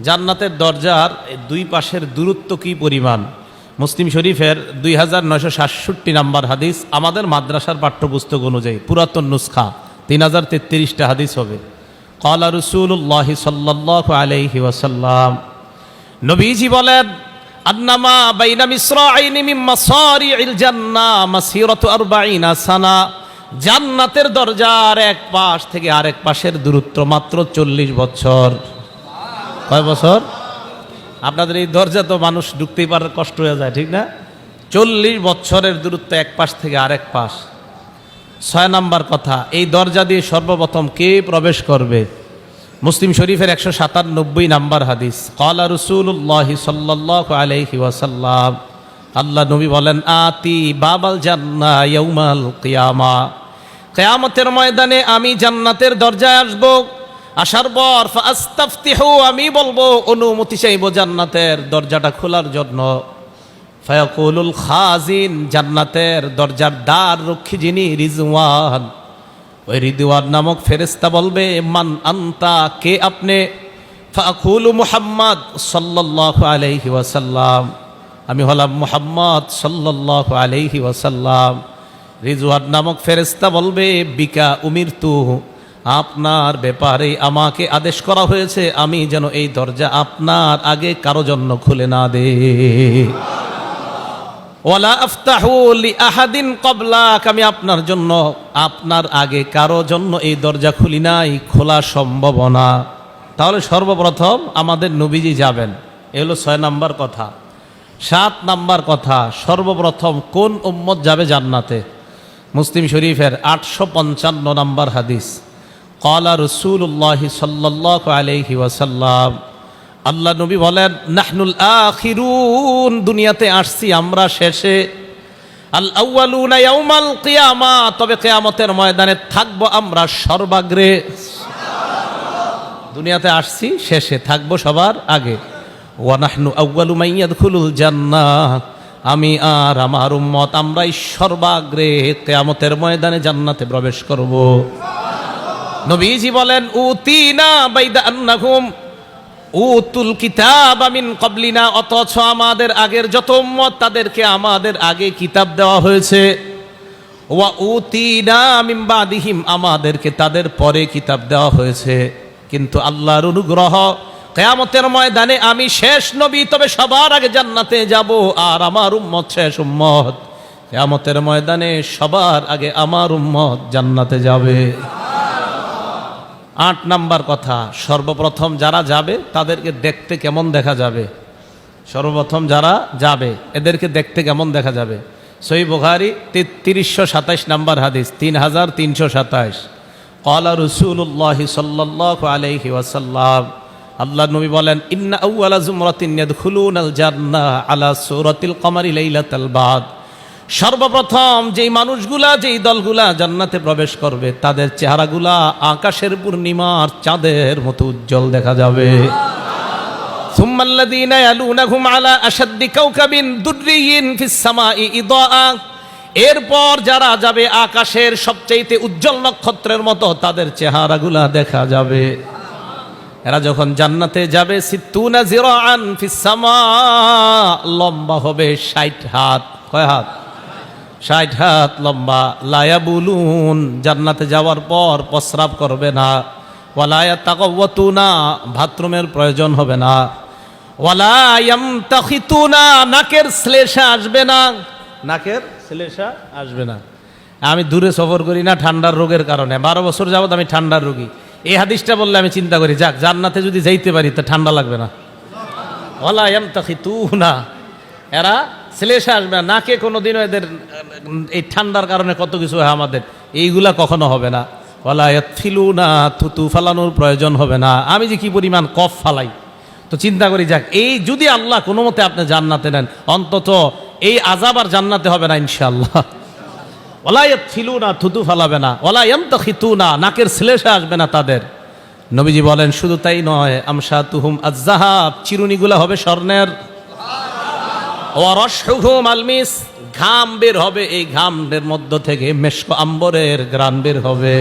জান্নাতের দরজার দুই পাশের দূরত্ব কি পরিমাণ? মুসলিম শরীফের 2967 নম্বর হাদিস, আমাদের মাদ্রাসার পাঠ্যপুস্তক অনুযায়ী পুরাতন নুসখা 3033টা হাদিস হবে। ক্বালা রাসূলুল্লাহ সাল্লাল্লাহু আলাইহি ওয়াসাল্লাম, নবীজি বলেন, আন্নামা বাইনা মিসরাইনি মিন মাসারি'ইল জান্নাহ মাসিরাতু 40 সানা। জান্নাতের দরজার এক পাশ থেকে আরেক পাশের দূরত্ব মাত্র 40 বছর। কয় বছর? আপনাদের এই দরজা তো মানুষ ঢুকতেই পারার কষ্ট হয়ে যায়, ঠিক না? 40 বছরের দূরত্ব এক পাশ থেকে আরেক পাশ। 6 নাম্বার কথা, এই দরজা দিয়ে সর্বপ্রথম কে প্রবেশ করবে? মুসলিম শরীফের 197 নাম্বার হাদিস, ক্বালা রাসূলুল্লাহ সাল্লাল্লাহু আলাইহি ওয়াসাল্লাম, আল্লাহ নবী বলেন, আতি বাবাল জান্নাহ ইয়াউমাল কিয়ামা। কিয়ামতের ময়দানে আমি জান্নাতের দরজায় আসব। আসার পর ফাস্তাফতিহু, আমি বলবো, অনুমতি চাইব জান্নাতের দরজাটা খোলার জন্য। ফায়াকুলুল খাজিন, জান্নাতের দরজার দ্বার রক্ষী যিনি, রিজওয়ান, ওই রিদওয়ান নামক ফেরেশতা বলবে, মান আনতা, কে আপনি? ফাকুলু মুহাম্মদ সাল্লাল্লাহু আলাইহি ওয়াসাল্লাম, আমি হলাম মুহাম্মদ সাল্লাল্লাহু আলাইহি ওয়াসাল্লাম। রিজওয়ান নামক ফেরেশতা বলবে, বিকা উমিরতু, আপনার ব্যাপারে আমাকে আদেশ করা হয়েছে আমি যেন এই দরজা আপনার আগে কারো জন্য খুলে না দে। ওয়ালা আফতাহু লি আহাদিন ক্বাবলাক, আমি আপনার জন্য, আপনার আগে কারো জন্য এই দরজা খুলি নাই, খোলা সম্ভব না। তাহলে সর্বপ্রথম আমাদের নবীজি যাবেন, এ হলো 6 নাম্বার কথা। 7 নাম্বার কথা, সর্বপ্রথম কোন উম্মত যাবে জান্নাতে? মুসলিম শরীফের 855 নাম্বার হাদিস, ক্বালা রাসূলুল্লাহ সাল্লাল্লাহু আলাইহি ওয়াসাল্লাম, আল্লাহ নবী বলেন, নাহনুল আখিরুন, দুনিয়াতে আসছি আমরা শেষে। আল আউয়ালুনা ইয়াউমাল কিয়ামা, তবে কিয়ামতের ময়দানে থাকবো আমরা সর্বাগ্রে। দুনিয়াতে আসছি শেষে, থাকবো সবার আগে। ওয়া নাহনু আউয়ালু মান ইয়াদখুলুল জান্নাহ, আমি আর আমার উম্মত আমরাই সর্বাগ্রে কিয়ামতের ময়দানে জান্নাতে প্রবেশ করব। নবীজি বলেন, উতিনা বাইদা আন্নাহুম উতুল কিতাব মিন ক্বাবলিনা, অথচ আমাদের আগের যত উম্মত তাদেরকে আমাদের আগে কিতাব দেওয়া হয়েছে। ওয়া উতিনা মিন বাদিহিম, আমাদেরকে তাদের পরে কিতাব দেওয়া হয়েছে। কিন্তু আল্লাহর অনুগ্রহ, কিয়ামতের ময়দানে আমি শেষ নবী, তবে সবার আগে জান্নাতে যাব, আর আমার উম্মত শেষ উম্মত। কিয়ামতের ময়দানে সবার আগে আমার উম্মত জান্নাতে যাবে। 8 নাম্বার কথা, সর্বপ্রথম যারা যাবে তাদেরকে দেখতে কেমন দেখা যাবে? সর্বপ্রথম যারা যাবে এদেরকে দেখতে কেমন দেখা যাবে? সহিহ বুখারী 3327 নাম্বার হাদিস, 3327, ক্বালা রাসূলুল্লাহ সাল্লাল্লাহু আলাইহি ওয়াসাল্লাম, আল্লাহ নবী বলেন, ইন্না আউয়ালা জুমরাতিন ইয়াদখুলুনাল জান্নাহ আলা সূরাতিল কমারি লাইলাতাল বাদ, সর্বপ্রথম যেই মানুষগুলা, যেই দলগুলা জান্নাতে প্রবেশ করবে তাদের চেহারাগুলা আকাশের পূর্ণিমার চাঁদের মতো উজ্জ্বল দেখা যাবে। সুম্মাল্লাযীনা ইয়ালুনাহুম আলা আশাদ্দি কাওকাবিন দুররিয়িন ফিস সামাই ইদাআ, এরপর যারা যাবে আকাশের সবচেয়ে উজ্জ্বল নক্ষত্রের মতো তাদের চেহারাগুলা দেখা যাবে। এরা যখন জান্নাতে যাবে, সিত্তুনা জিরাআন ফিস সামা, লম্বা হবে 60 হাত। কয় হাত? 60 হাত লম্বা। লায়াবুলুন, জান্নাতে যাওয়ার পর প্রস্রাব করবে না। ওয়ালা ইয়াতাকাওয়াতুনা, বাথরুমের প্রয়োজন হবে না। ওয়ালা ইয়ামতাখিতুনা, নাকের শ্লেষা আসবে না। নাকের শ্লেষা আসবে না। আমি দূরে সফর করি না ঠান্ডার রোগের কারণে, 12 বছর যাবত আমি ঠান্ডার রোগী। এই হাদিসটা বললে আমি চিন্তা করি, যাক জান্নাতে যদি যাইতে পারি তো ঠান্ডা লাগবে না। ওয়ালা ইয়ামতাখিতুনা, এরা শ্লেষা আসবে না। নাকে কোনোদিনও এদের এই ঠান্ডার কারণে কত কিছু হয় আমাদের, এইগুলা কখনো হবে না। ওয়ালা ইয়াতফিলুনা, থুতু ফালানোর প্রয়োজন হবে না। আমি যে কি পরিমাণ কফ ফালাই, তো চিন্তা করি, যাক এই যদি আল্লাহ কোনো মতে আপনি জান্নাতে নেন, অন্তত এই আযাব আর জান্নাতে হবে না ইনশাআল্লাহ। ওয়ালা ইয়াতফিলুনা, থুতু ফালাবে না। ওয়ালা ইয়ামতাখিতুনা, নাকের শ্লেষা আসবে না তাদের। নবীজি বলেন, শুধু তাই নয়, আমশাতুহুম আয-যাহাব, চিরুনিগুলা হবে স্বর্ণের। ওয়ারশহুম আল-মিস, ঘাম বের হবে, এই ঘামের মধ্য থেকে মেশক আম্বরের ঘ্রাণ বের হবে।